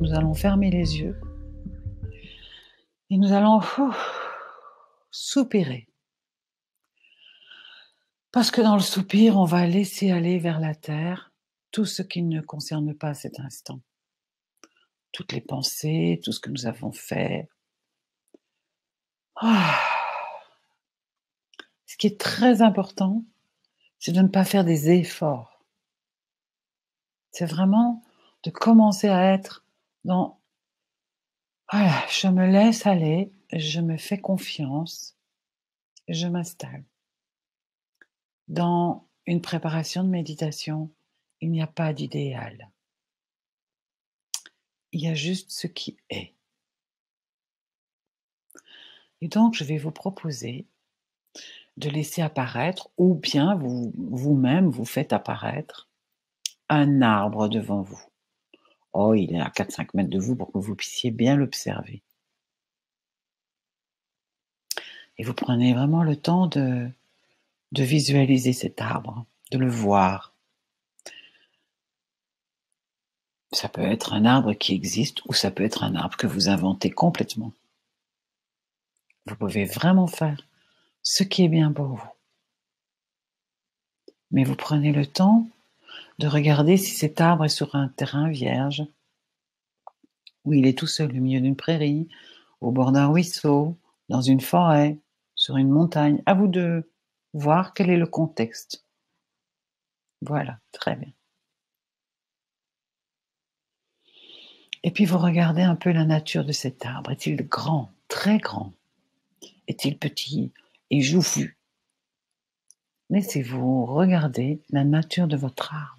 nous allons fermer les yeux et nous allons soupirer. Parce que dans le soupir, on va laisser aller vers la terre tout ce qui ne concerne pas cet instant. Toutes les pensées, tout ce que nous avons fait. Ce qui est très important, c'est de ne pas faire des efforts. C'est vraiment de commencer à être dans voilà, je me laisse aller, je me fais confiance, je m'installe. Dans une préparation de méditation, il n'y a pas d'idéal. Il y a juste ce qui est. Et donc, je vais vous proposer de laisser apparaître, ou bien vous-même vous faites apparaître un arbre devant vous. Oh, il est à 4-5 mètres de vous pour que vous puissiez bien l'observer. Et vous prenez vraiment le temps de visualiser cet arbre, de le voir. Ça peut être un arbre qui existe ou ça peut être un arbre que vous inventez complètement. Vous pouvez vraiment faire ce qui est bien pour vous. Mais vous prenez le temps de regarder si cet arbre est sur un terrain vierge, où il est tout seul au milieu d'une prairie, au bord d'un ruisseau, dans une forêt, sur une montagne. À vous de voir quel est le contexte. Voilà, très bien. Et puis vous regardez un peu la nature de cet arbre. Est-il grand, très grand? Est-il petit et joufflu? Laissez-vous regarder la nature de votre arbre.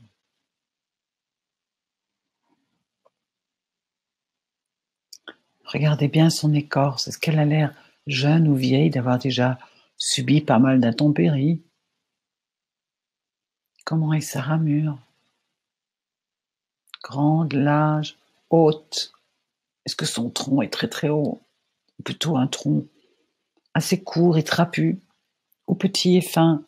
Regardez bien son écorce. Est-ce qu'elle a l'air jeune ou vieille d'avoir déjà subi pas mal d'intempéries? Comment est sa ramure? Grande, large, haute? Est-ce que son tronc est très très haut? Ou plutôt un tronc assez court et trapu? Ou petit et fin?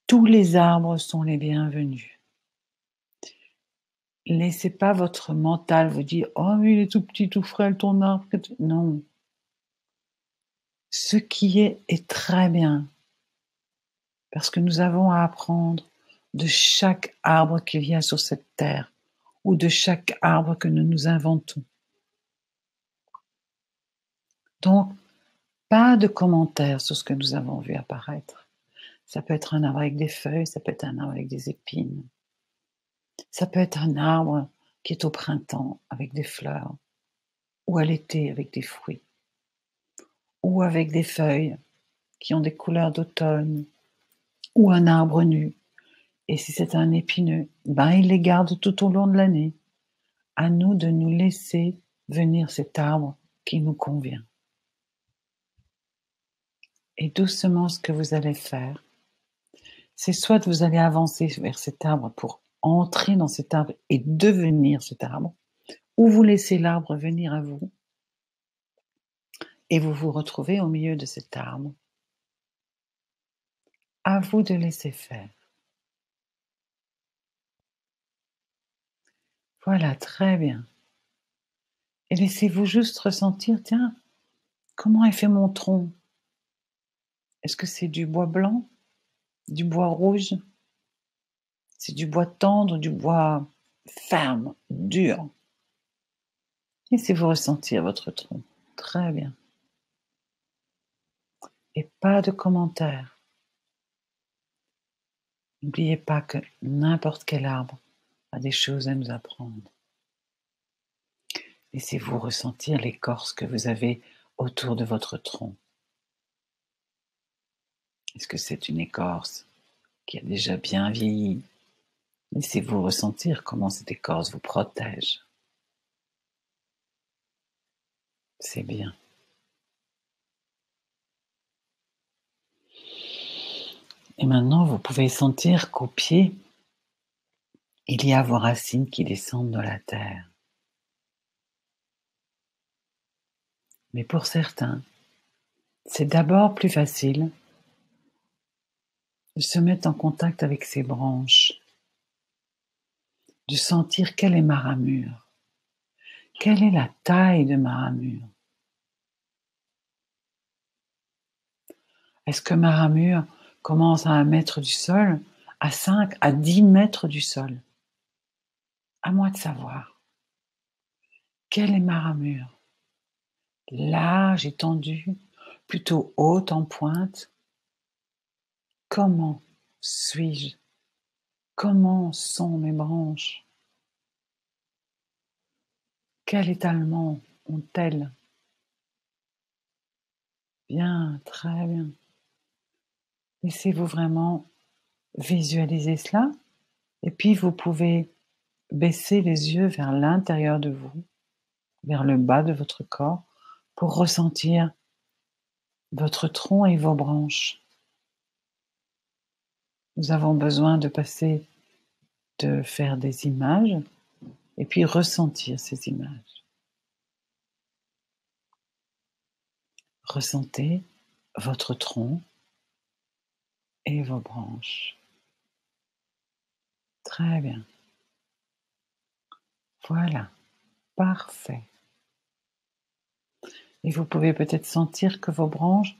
Tous les arbres sont les bienvenus. Laissez pas votre mental vous dire « Oh, mais il est tout petit, tout frêle, ton arbre. » Non. Ce qui est très bien. Parce que nous avons à apprendre de chaque arbre qui vient sur cette terre ou de chaque arbre que nous nous inventons. Donc, pas de commentaires sur ce que nous avons vu apparaître. Ça peut être un arbre avec des feuilles, ça peut être un arbre avec des épines. Ça peut être un arbre qui est au printemps avec des fleurs, ou à l'été avec des fruits, ou avec des feuilles qui ont des couleurs d'automne, ou un arbre nu. Et si c'est un épineux, il les garde tout au long de l'année. À nous de nous laisser venir cet arbre qui nous convient. Et doucement, ce que vous allez faire, c'est soit vous allez avancer vers cet arbre pour entrer dans cet arbre et devenir cet arbre, ou vous laissez l'arbre venir à vous et vous vous retrouvez au milieu de cet arbre. À vous de laisser faire. Voilà, très bien. Et laissez-vous juste ressentir, tiens, comment est fait mon tronc? Est-ce que c'est du bois blanc? Du bois rouge? C'est du bois tendre, du bois ferme, dur? Laissez-vous ressentir votre tronc. Très bien. Et pas de commentaires. N'oubliez pas que n'importe quel arbre a des choses à nous apprendre. Laissez-vous ressentir l'écorce que vous avez autour de votre tronc. Est-ce que c'est une écorce qui a déjà bien vieilli? Laissez-vous ressentir comment cette écorce vous protège. C'est bien. Et maintenant, vous pouvez sentir qu'au pied, il y a vos racines qui descendent de la terre. Mais pour certains, c'est d'abord plus facile de se mettre en contact avec ces branches, de sentir quelle est ma ramure. Quelle est la taille de ma ramure? Est-ce que ma ramure commence à 1 mètre du sol, à 5, à 10 mètres du sol? À moi de savoir. Quelle est ma ramure? Large, étendue, plutôt haute en pointe? Comment suis-je? Comment sont mes branches? Quel étalement ont-elles? Bien, très bien. Laissez-vous vraiment visualiser cela et puis vous pouvez baisser les yeux vers l'intérieur de vous, vers le bas de votre corps pour ressentir votre tronc et vos branches. Nous avons besoin de faire des images et puis ressentir ces images. Ressentez votre tronc et vos branches. Très bien. Voilà, parfait. Et vous pouvez peut-être sentir que vos branches,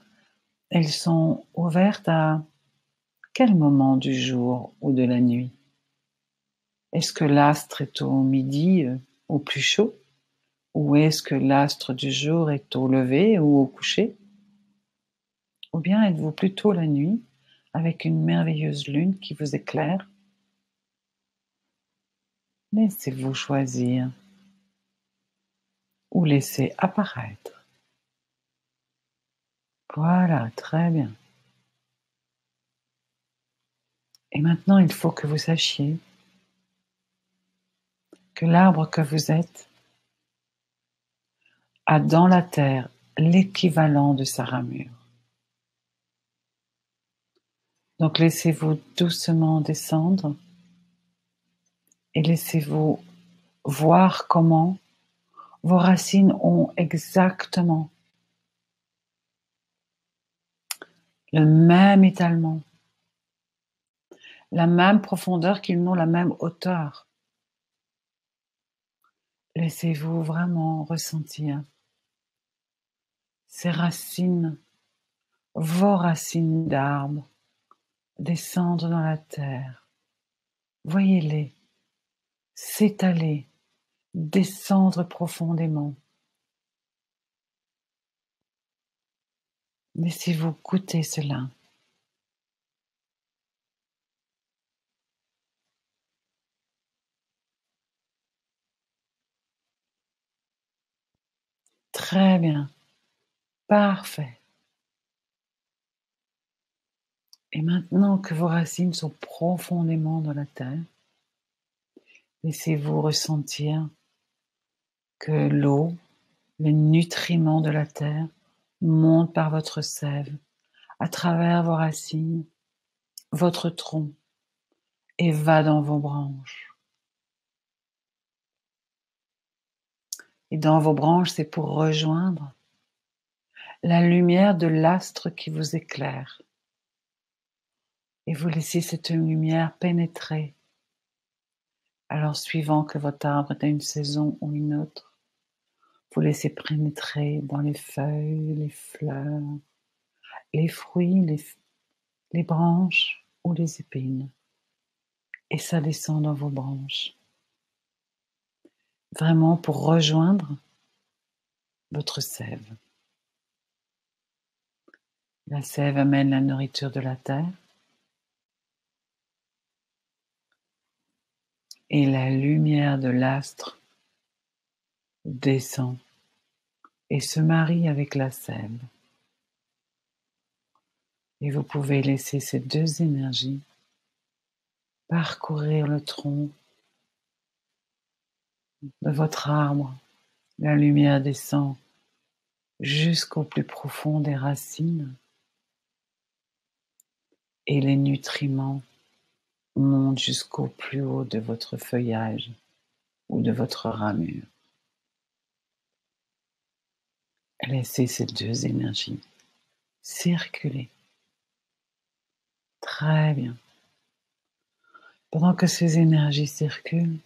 elles sont ouvertes à quel moment du jour ou de la nuit? Est-ce que l'astre est au midi, au plus chaud? Ou est-ce que l'astre du jour est au lever ou au coucher? Ou bien êtes-vous plutôt la nuit, avec une merveilleuse lune qui vous éclaire? Laissez-vous choisir ou laissez apparaître. Voilà, très bien. Et maintenant, il faut que vous sachiez que l'arbre que vous êtes a dans la terre l'équivalent de sa ramure. Donc laissez-vous doucement descendre et laissez-vous voir comment vos racines ont exactement le même étalement, la même profondeur, qu'ils n'ont la même hauteur. Laissez-vous vraiment ressentir ces racines, vos racines d'arbres, descendre dans la terre. Voyez-les s'étaler, descendre profondément. Laissez-vous goûter cela. Très bien, parfait. Et maintenant que vos racines sont profondément dans la terre, laissez-vous ressentir que l'eau, les nutriments de la terre montent par votre sève, à travers vos racines, votre tronc, et va dans vos branches. Et dans vos branches, c'est pour rejoindre la lumière de l'astre qui vous éclaire. Et vous laissez cette lumière pénétrer. Alors, suivant que votre arbre est à une saison ou une autre, vous laissez pénétrer dans les feuilles, les fleurs, les fruits, les branches ou les épines. Et ça descend dans vos branches. Vraiment pour rejoindre votre sève. La sève amène la nourriture de la terre. Et la lumière de l'astre descend et se marie avec la sève. Et vous pouvez laisser ces deux énergies parcourir le tronc de votre arbre. La lumière descend jusqu'au plus profond des racines et les nutriments montent jusqu'au plus haut de votre feuillage ou de votre ramure. Laissez ces deux énergies circuler. Très bien. Pendant que ces énergies circulent,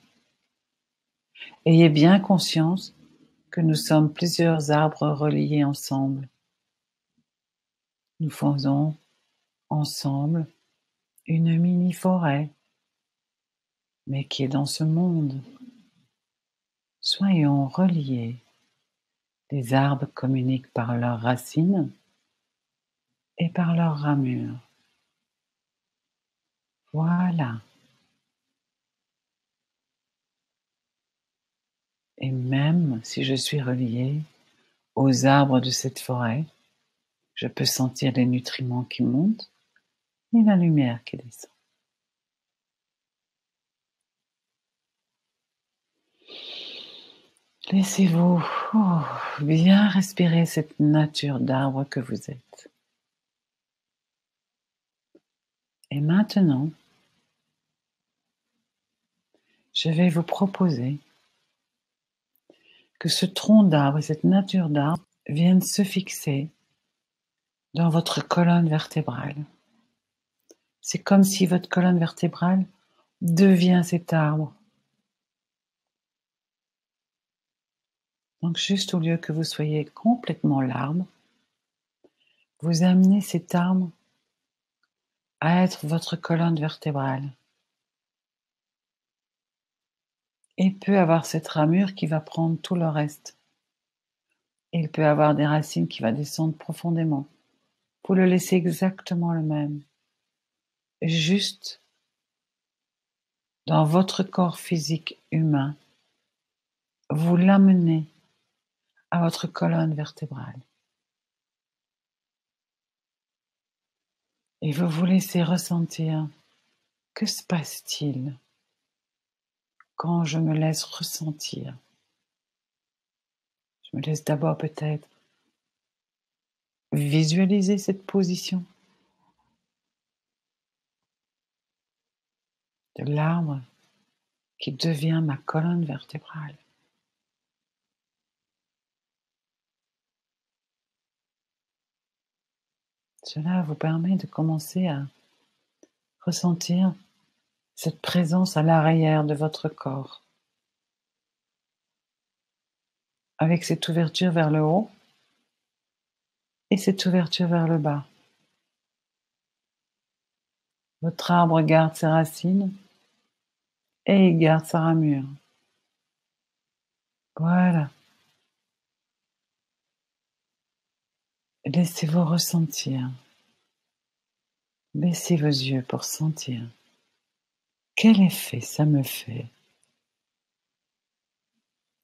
ayez bien conscience que nous sommes plusieurs arbres reliés ensemble. Nous faisons ensemble une mini-forêt, mais qui est dans ce monde. Soyons reliés. Les arbres communiquent par leurs racines et par leurs ramures. Voilà. Et même si je suis relié aux arbres de cette forêt, je peux sentir les nutriments qui montent et la lumière qui descend. Laissez-vous bien respirer cette nature d'arbre que vous êtes. Et maintenant, je vais vous proposer que ce tronc d'arbre et cette nature d'arbre viennent se fixer dans votre colonne vertébrale. C'est comme si votre colonne vertébrale devient cet arbre. Donc juste au lieu que vous soyez complètement l'arbre, vous amenez cet arbre à être votre colonne vertébrale. Il peut avoir cette ramure qui va prendre tout le reste. Il peut avoir des racines qui vont descendre profondément. Vous le laissez exactement le même. Juste dans votre corps physique humain, vous l'amenez à votre colonne vertébrale. Et vous vous laissez ressentir. Que se passe-t-il quand je me laisse ressentir? Je me laisse d'abord peut-être visualiser cette position de l'arbre qui devient ma colonne vertébrale. Cela vous permet de commencer à ressentir cette présence à l'arrière de votre corps, avec cette ouverture vers le haut et cette ouverture vers le bas. Votre arbre garde ses racines et il garde sa ramure. Voilà. Laissez-vous ressentir. Baissez vos yeux pour sentir. Quel effet ça me fait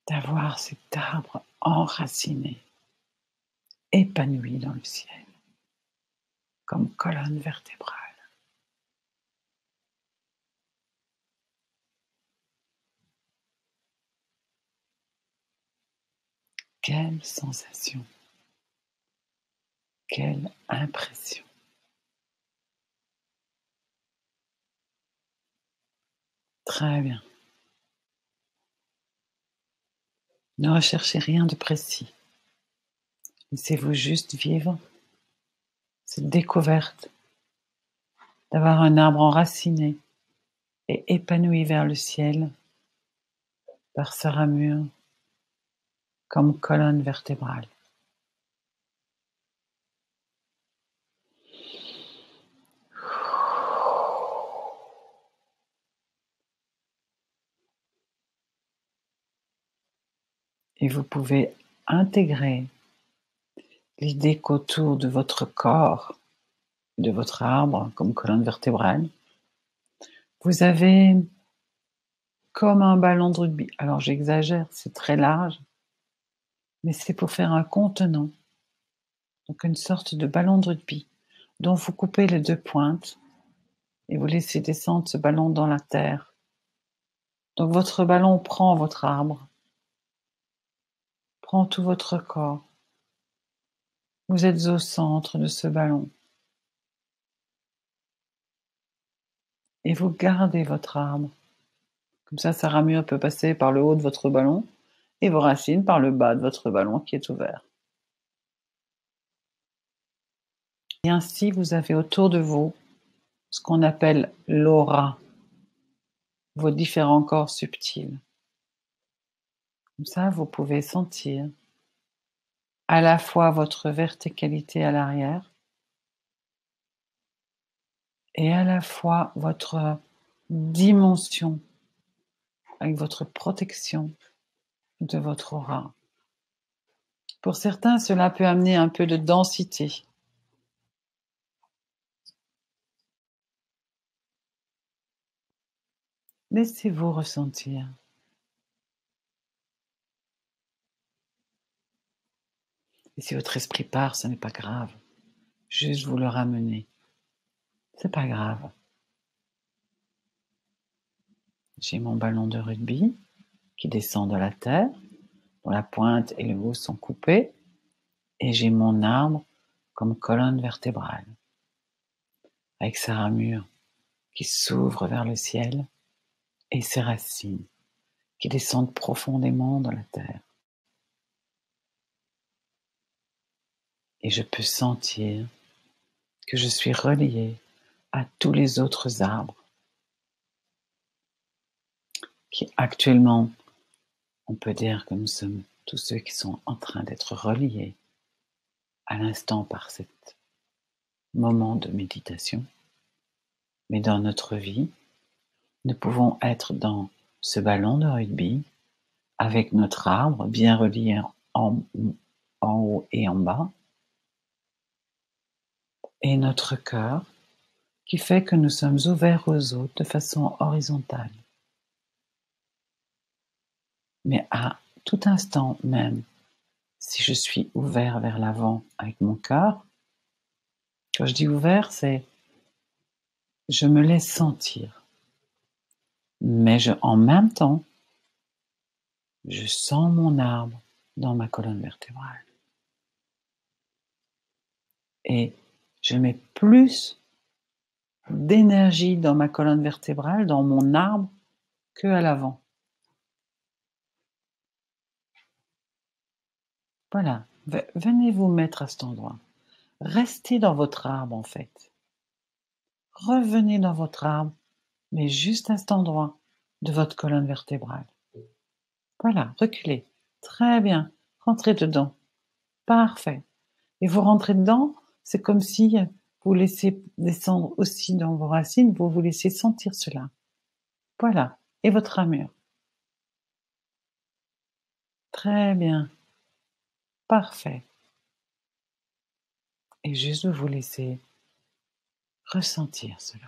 d'avoir cet arbre enraciné, épanoui dans le ciel, comme colonne vertébrale. Quelle sensation, quelle impression. Très bien. Ne recherchez rien de précis. Laissez-vous juste vivre cette découverte d'avoir un arbre enraciné et épanoui vers le ciel par sa ramure comme colonne vertébrale. Et vous pouvez intégrer l'idée qu'autour de votre corps, de votre arbre comme colonne vertébrale, vous avez comme un ballon de rugby. Alors j'exagère, c'est très large, mais c'est pour faire un contenant, donc une sorte de ballon de rugby, dont vous coupez les deux pointes et vous laissez descendre ce ballon dans la terre. Donc votre ballon prend votre arbre, prend tout votre corps. Vous êtes au centre de ce ballon. Et vous gardez votre arbre. Comme ça, sa ramure peut passer par le haut de votre ballon et vos racines par le bas de votre ballon qui est ouvert. Et ainsi, vous avez autour de vous ce qu'on appelle l'aura, vos différents corps subtils. Comme ça, vous pouvez sentir à la fois votre verticalité à l'arrière et à la fois votre dimension avec votre protection de votre aura. Pour certains, cela peut amener un peu de densité. Laissez-vous ressentir. Et si votre esprit part, ce n'est pas grave. Juste vous le ramener. C'est pas grave. J'ai mon ballon de rugby qui descend de la terre, dont la pointe et le haut sont coupés, et j'ai mon arbre comme colonne vertébrale, avec sa ramure qui s'ouvre vers le ciel et ses racines qui descendent profondément dans la terre. Et je peux sentir que je suis relié à tous les autres arbres qui actuellement, on peut dire que nous sommes tous ceux qui sont en train d'être reliés à l'instant par ce moment de méditation. Mais dans notre vie, nous pouvons être dans ce ballon de rugby avec notre arbre bien relié en haut et en bas et notre cœur qui fait que nous sommes ouverts aux autres de façon horizontale. Mais à tout instant même, si je suis ouvert vers l'avant avec mon cœur, quand je dis ouvert, c'est je me laisse sentir. Mais en même temps, je sens mon arbre dans ma colonne vertébrale. Et je mets plus d'énergie dans ma colonne vertébrale, dans mon arbre, que à l'avant. Voilà, venez vous mettre à cet endroit. Restez dans votre arbre en fait. Revenez dans votre arbre, mais juste à cet endroit de votre colonne vertébrale. Voilà, reculez. Très bien. Rentrez dedans. Parfait. Et vous rentrez dedans, c'est comme si vous laissez descendre aussi dans vos racines, vous vous laissez sentir cela. Voilà. Et votre ramure. Très bien. Parfait. Et juste vous laissez ressentir cela.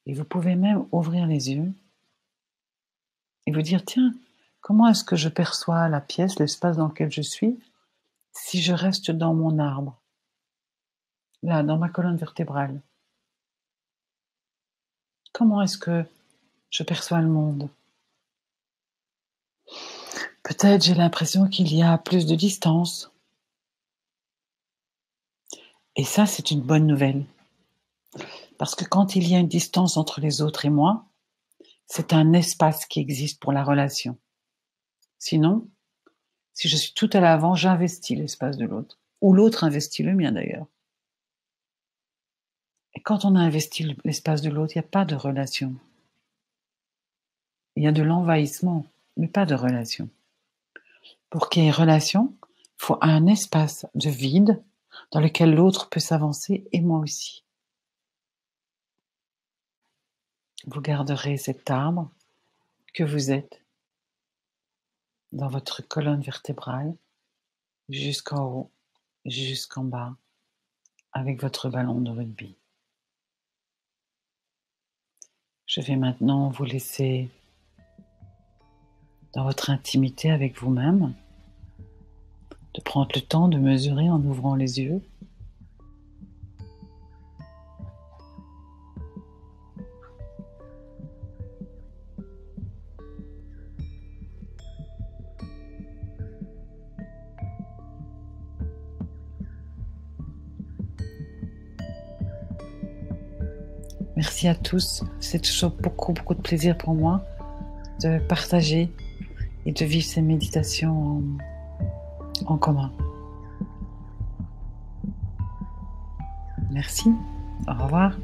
Et vous pouvez même ouvrir les yeux et vous dire, tiens, comment est-ce que je perçois la pièce, l'espace dans lequel je suis, si je reste dans mon arbre, là, dans ma colonne vertébrale? Comment est-ce que je perçois le monde? Peut-être j'ai l'impression qu'il y a plus de distance. Et ça, c'est une bonne nouvelle. Parce que quand il y a une distance entre les autres et moi, c'est un espace qui existe pour la relation. Sinon, si je suis tout à l'avant, j'investis l'espace de l'autre. Ou l'autre investit le mien d'ailleurs. Et quand on a investi l'espace de l'autre, il n'y a pas de relation. Il y a de l'envahissement, mais pas de relation. Pour qu'il y ait relation, il faut un espace de vide dans lequel l'autre peut s'avancer et moi aussi. Vous garderez cet arbre que vous êtes dans votre colonne vertébrale jusqu'en haut, jusqu'en bas, avec votre ballon de rugby. Je vais maintenant vous laisser dans votre intimité avec vous-même, de prendre le temps de mesurer en ouvrant les yeux. Merci à tous, c'est toujours beaucoup de plaisir pour moi de partager et de vivre ces méditations en commun. Merci, au revoir.